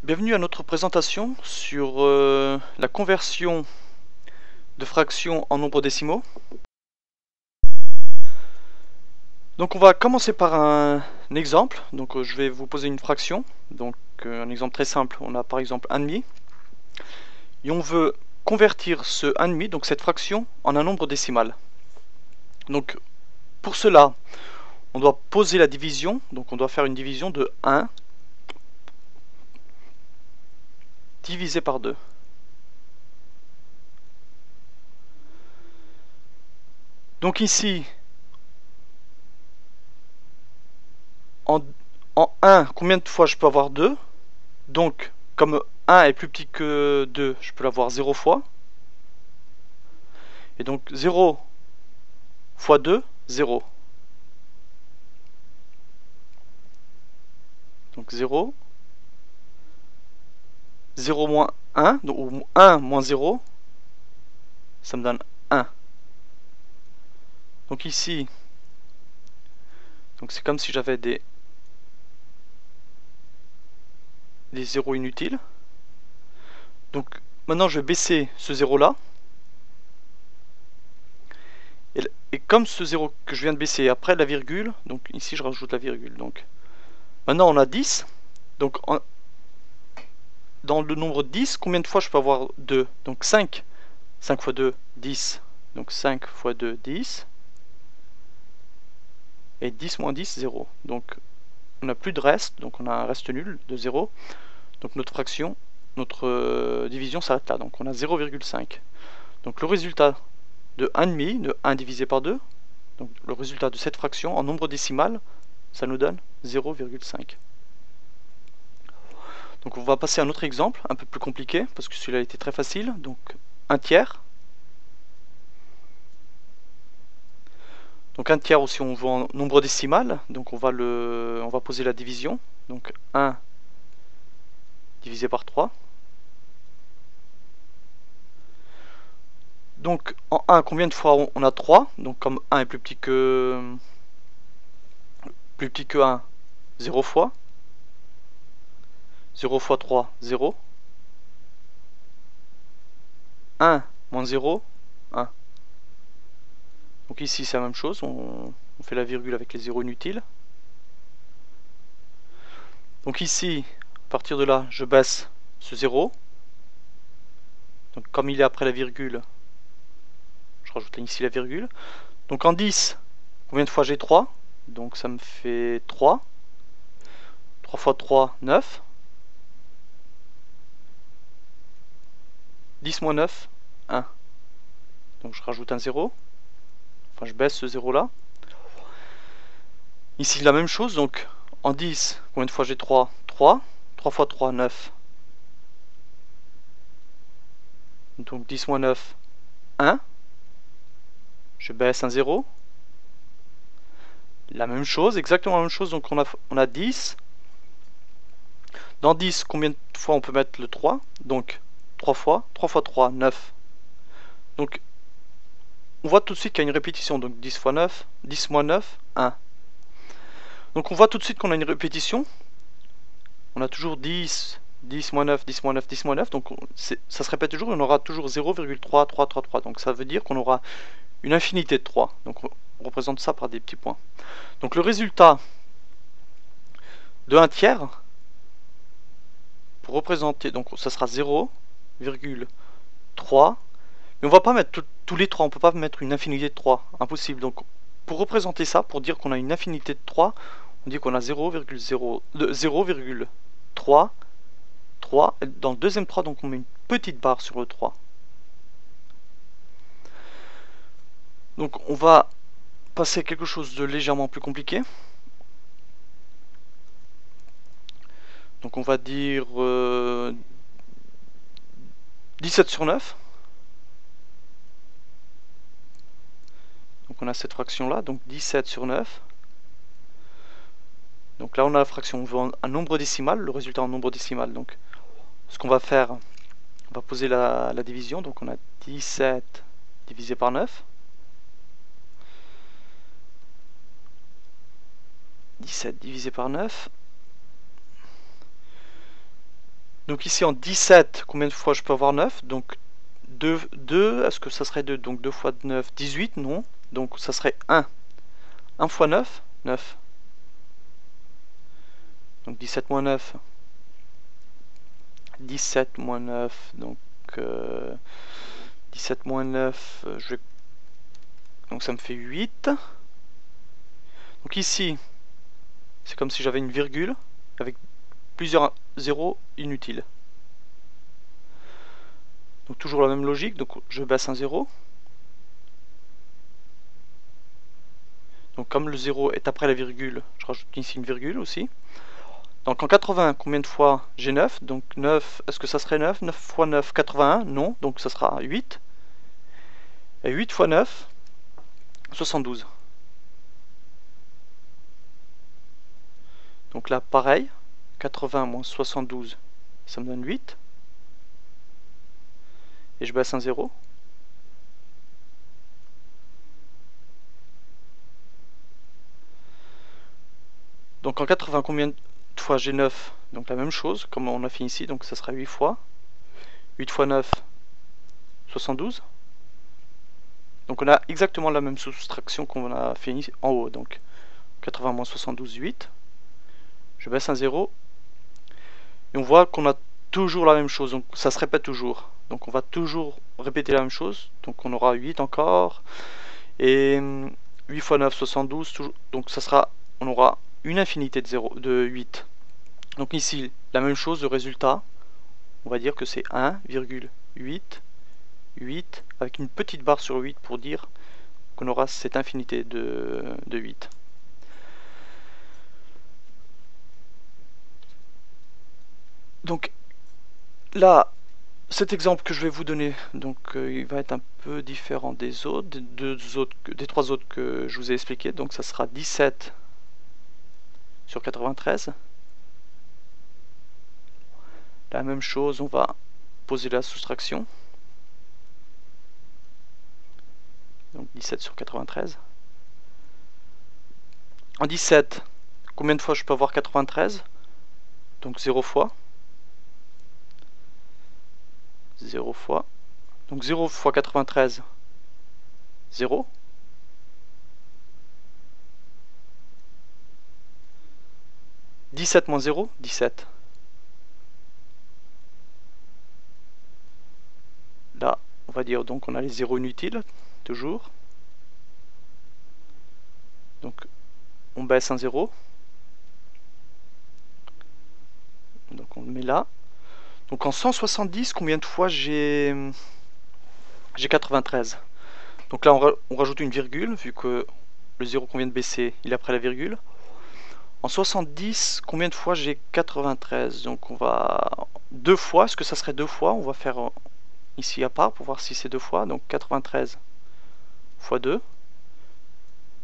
Bienvenue à notre présentation sur la conversion de fractions en nombres décimaux. Donc on va commencer par un exemple. Donc je vais vous poser une fraction. Donc un exemple très simple, on a par exemple 1,5. Et on veut convertir ce 1,5, donc cette fraction, en un nombre décimal. Donc pour cela, on doit poser la division. Donc on doit faire une division de 1 divisé par 2. Donc ici, en 1, combien de fois je peux avoir 2? Donc, comme 1 est plus petit que 2, je peux l'avoir 0 fois. Et donc 0 fois 2, 0. Donc 0, 0 moins 1, donc, ou 1 moins 0, ça me donne 1. Donc ici, c'est comme si j'avais des zéros inutiles. Donc maintenant je vais baisser ce 0 là. Et comme ce 0 que je viens de baisser après la virgule, donc ici je rajoute la virgule. Donc maintenant on a 10. Donc dans le nombre 10, combien de fois je peux avoir 2? Donc 5. 5 fois 2, 10. Donc 5 fois 2, 10. Et 10 moins 10, 0. Donc on n'a plus de reste, donc on a un reste nul de 0. Donc notre fraction, notre division s'arrête là. Donc on a 0,5. Donc le résultat de 1,5, de 1 divisé par 2, donc le résultat de cette fraction en nombre décimal, ça nous donne 0,5. Donc on va passer à un autre exemple, un peu plus compliqué, parce que celui-là était très facile. Donc 1 tiers. Donc 1 tiers aussi on voit en nombre décimal, donc on va poser la division. Donc 1 divisé par 3. Donc en 1, combien de fois on a 3? Donc comme 1 est plus petit que 1, 0 fois. 0 fois 3, 0. 1 moins 0, 1. Donc ici c'est la même chose, on fait la virgule avec les zéros inutiles. Donc ici, à partir de là, je baisse ce 0. Donc comme il est après la virgule, je rajoute ici la virgule. Donc en 10, combien de fois j'ai 3? Donc ça me fait 3. 3 fois 3, 9. 10 moins 9, 1. Donc je rajoute un 0. Enfin je baisse ce 0 là. Ici la même chose, donc en 10, combien de fois j'ai 3? 3. 3 fois 3, 9. Donc 10 moins 9, 1. Je baisse un 0. La même chose, exactement la même chose, donc on a 10. Dans 10, combien de fois on peut mettre le 3? Donc 3 fois, 3 fois 3, 9. Donc on voit tout de suite qu'il y a une répétition, donc 10 fois 9, 10 moins 9, 1. Donc on voit tout de suite qu'on a une répétition. On a toujours 10, 10 moins 9, 10 moins 9, 10 moins 9. Donc ça se répète toujours et on aura toujours 0,3333. Donc ça veut dire qu'on aura une infinité de 3. Donc on représente ça par des petits points. Donc le résultat de 1 tiers, pour représenter, donc ça sera 0,3. Mais on va pas mettre tous les 3, on peut pas mettre une infinité de 3, impossible. Donc pour représenter ça, pour dire qu'on a une infinité de 3, on dit qu'on a 0,3, 3. Dans le deuxième 3, donc on met une petite barre sur le 3. Donc on va passer à quelque chose de légèrement plus compliqué. Donc on va dire 17 sur 9. Donc on a cette fraction là, donc 17 sur 9. Donc là on a la fraction, on veut un nombre décimal, le résultat en nombre décimal. Donc ce qu'on va faire, on va poser la division, donc on a 17 divisé par 9. 17 divisé par 9. Donc ici en 17, combien de fois je peux avoir 9? Donc 2, est-ce que ça serait 2? Donc 2 fois 9, 18, non. Donc ça serait 1. 1 fois 9, 9. Donc 17 moins 9. 17 moins 9, donc 17 moins 9, donc ça me fait 8. Donc ici, c'est comme si j'avais une virgule avec plusieurs zéros inutiles. Donc toujours la même logique, donc je baisse un 0. Donc comme le 0 est après la virgule, je rajoute ici une virgule aussi. Donc en 80, combien de fois j'ai 9? Donc 9, est-ce que ça serait 9? 9 fois 9, 81, non, donc ça sera 8. Et 8 fois 9, 72. Donc là, pareil, 80 moins 72, ça me donne 8. Et je baisse un 0. Donc en 80, combien de fois j'ai 9? Donc la même chose, comme on a fait ici, donc ça sera 8 fois. 8 fois 9, 72. Donc on a exactement la même soustraction qu'on a fait en haut. Donc 80 moins 72, 8. Je baisse un 0. Et on voit qu'on a toujours la même chose, donc ça se répète toujours. Donc on va toujours répéter la même chose. Donc on aura 8 encore. Et 8 fois 9, 72. Toujours, donc ça sera, on aura une infinité de 8. Donc ici, la même chose, le résultat, on va dire que c'est 1,8, 8, avec une petite barre sur 8 pour dire qu'on aura cette infinité de 8. Donc là, cet exemple que je vais vous donner, donc il va être un peu différent des autres, des trois autres que je vous ai expliqué. Donc ça sera 17 sur 93. La même chose, on va poser la soustraction. Donc 17 sur 93. En 17, combien de fois je peux avoir 93? Donc 0 fois. 0 fois. Donc 0 fois 93, 0. « 17 moins 0, 17. Là, on va dire donc on a les zéros inutiles, toujours. Donc on baisse un 0. Donc on le met là. Donc en 170, combien de fois j'ai 93? Donc là on rajoute une virgule, vu que le 0 qu'on vient de baisser, il est après la virgule. En 70, combien de fois j'ai 93? Donc on va... deux fois, est-ce que ça serait deux fois? On va faire ici à part pour voir si c'est deux fois. Donc 93 fois 2.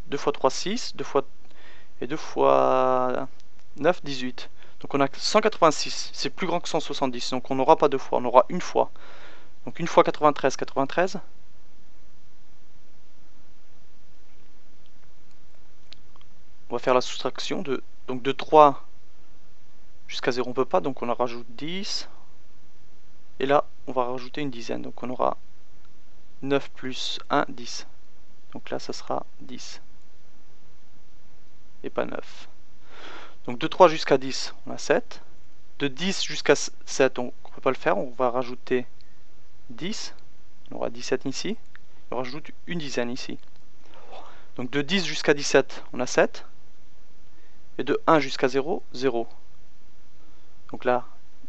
2 fois 3, 6. 2 fois... Et 2 fois 9, 18. Donc on a 186. C'est plus grand que 170. Donc on n'aura pas deux fois, on aura une fois. Donc une fois 93, 93. On va faire la soustraction de... Donc de 3 jusqu'à 0 on peut pas, donc on en rajoute 10. Et là, on va rajouter une dizaine. Donc on aura 9 plus 1, 10. Donc là, ça sera 10. Et pas 9. Donc de 3 jusqu'à 10, on a 7. De 10 jusqu'à 7, on ne peut pas le faire. On va rajouter 10. On aura 17 ici. On rajoute une dizaine ici. Donc de 10 jusqu'à 17, on a 7. Et de 1 jusqu'à 0, 0. Donc là,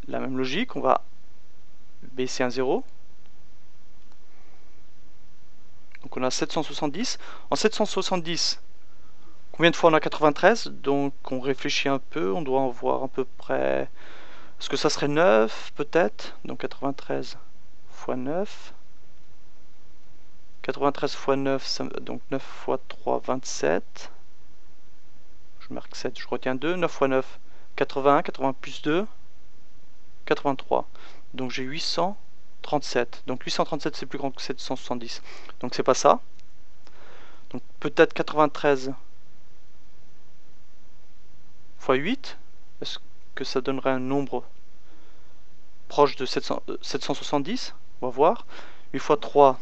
la même logique. On va baisser un 0. Donc on a 770. En 770, combien de fois on a 93? Donc on réfléchit un peu, on doit en voir à peu près... Est-ce que ça serait 9 peut-être? Donc 93 fois 9. 93 fois 9, donc 9 fois 3, 27. Je marque 7, je retiens 2. 9 fois 9, 81. 80 plus 2, 83. Donc j'ai 837. Donc 837 c'est plus grand que 770. Donc c'est pas ça. Donc peut-être 93 fois 8. Est-ce que ça donnerait un nombre proche de 770. On va voir. 8 fois 3,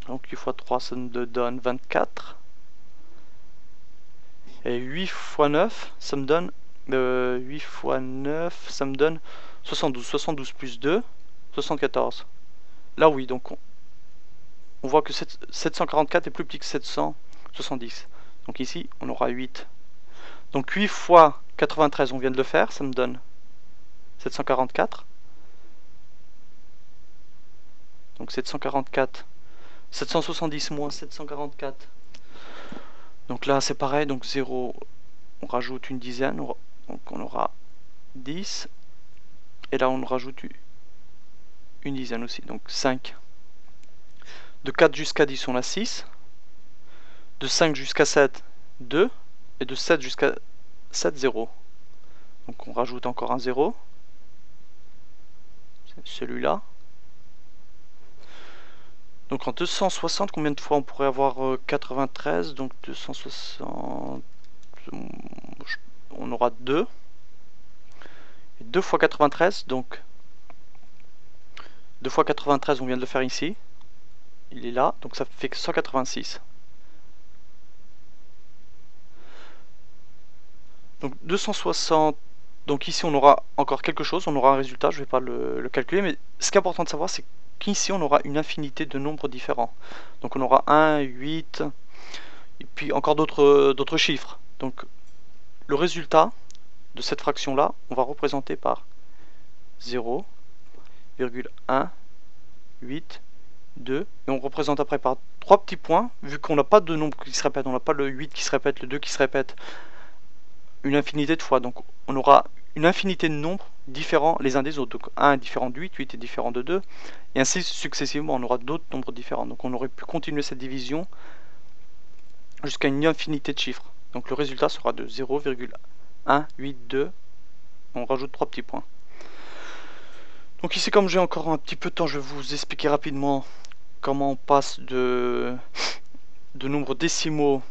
donc 8 fois 3 ça nous donne 24. Et 8 fois 9, ça me donne 8 fois 9, ça me donne 72. 72 plus 2, 74. Là oui, donc on voit que 744 est plus petit que 770. Donc ici, on aura 8. Donc 8 fois 93, on vient de le faire, ça me donne 744. Donc 744, 770 moins 744. Donc là, c'est pareil, donc 0, on rajoute une dizaine, donc on aura 10. Et là, on rajoute une dizaine aussi, donc 5. De 4 jusqu'à 10, on a 6. De 5 jusqu'à 7, 2. Et de 7 jusqu'à 7, 0. Donc on rajoute encore un 0. Celui-là. Donc en 260, combien de fois on pourrait avoir 93? Donc 260, on aura 2. Et 2 fois 93, donc 2 fois 93, on vient de le faire ici. Il est là, donc ça fait que 186. Donc 260, donc ici on aura encore quelque chose, on aura un résultat, je ne vais pas le calculer, mais ce qui est important de savoir, c'est qu'ici on aura une infinité de nombres différents. Donc on aura 1, 8, et puis encore d'autres chiffres. Donc le résultat de cette fraction-là, on va représenter par 0,182, et on représente après par 3 petits points, vu qu'on n'a pas de nombre qui se répète, on n'a pas le 8 qui se répète, le 2 qui se répète, une infinité de fois. Donc on aura une infinité de nombres différents les uns des autres. Donc 1 est différent de 8, 8 est différent de 2, et ainsi successivement, on aura d'autres nombres différents. Donc on aurait pu continuer cette division jusqu'à une infinité de chiffres. Donc le résultat sera de 0,182. On rajoute 3 petits points. Donc ici, comme j'ai encore un petit peu de temps, je vais vous expliquer rapidement comment on passe de nombres décimaux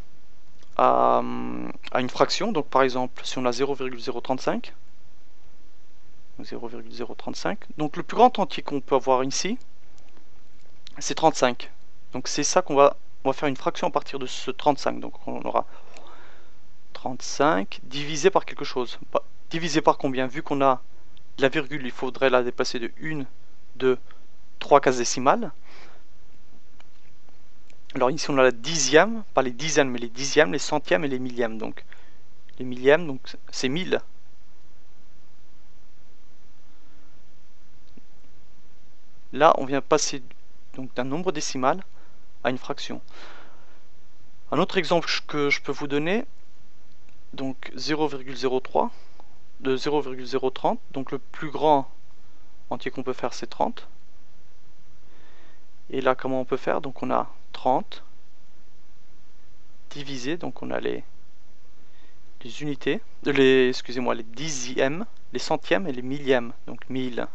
à une fraction. Donc par exemple, si on a 0,035, 0,035, donc le plus grand entier qu'on peut avoir ici, c'est 35. Donc c'est ça on va faire une fraction à partir de ce 35. Donc on aura 35 divisé par quelque chose. Divisé par combien? Vu qu'on a la virgule, il faudrait la déplacer de 1, 2, 3 cases décimales. Alors ici on a la dixième, pas les dizaines mais les dixièmes, les centièmes et les millièmes. Donc les millièmes, donc c'est 1000. Là on vient passer donc d'un nombre décimal à une fraction. Un autre exemple que je peux vous donner, donc 0,03 de 0,030, donc le plus grand entier qu'on peut faire c'est 30. Et là comment on peut faire? Donc on a 30 divisé, donc on a les unités, excusez-moi, les dixièmes, les centièmes et les millièmes, donc 1000.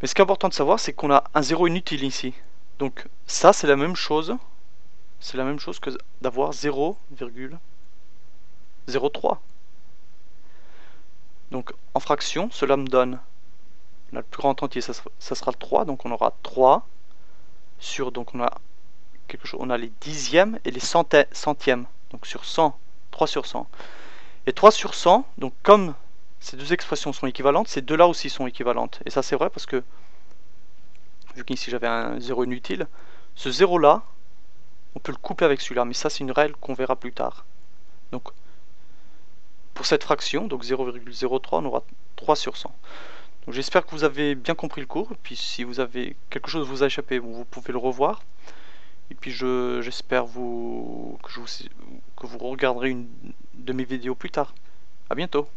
Mais ce qui est important de savoir, c'est qu'on a un zéro inutile ici. Donc ça c'est la même chose. C'est la même chose que d'avoir 0,03. Donc en fraction, cela me donne, on a le plus grand entier, ça sera le 3, donc on aura 3 sur, donc on a quelque chose, on a les dixièmes et les centièmes, donc sur 100, 3 sur 100. Et 3 sur 100, donc comme ces deux expressions sont équivalentes, ces deux-là aussi sont équivalentes. Et ça c'est vrai parce que, vu qu'ici j'avais un 0 inutile, ce 0-là, on peut le couper avec celui-là, mais ça c'est une règle qu'on verra plus tard. Donc pour cette fraction, donc 0,03, on aura 3 sur 100. Donc j'espère que vous avez bien compris le cours, et puis si vous avez quelque chose vous a échappé, bon, vous pouvez le revoir. Et puis j'espère que vous regarderez une de mes vidéos plus tard. A bientôt.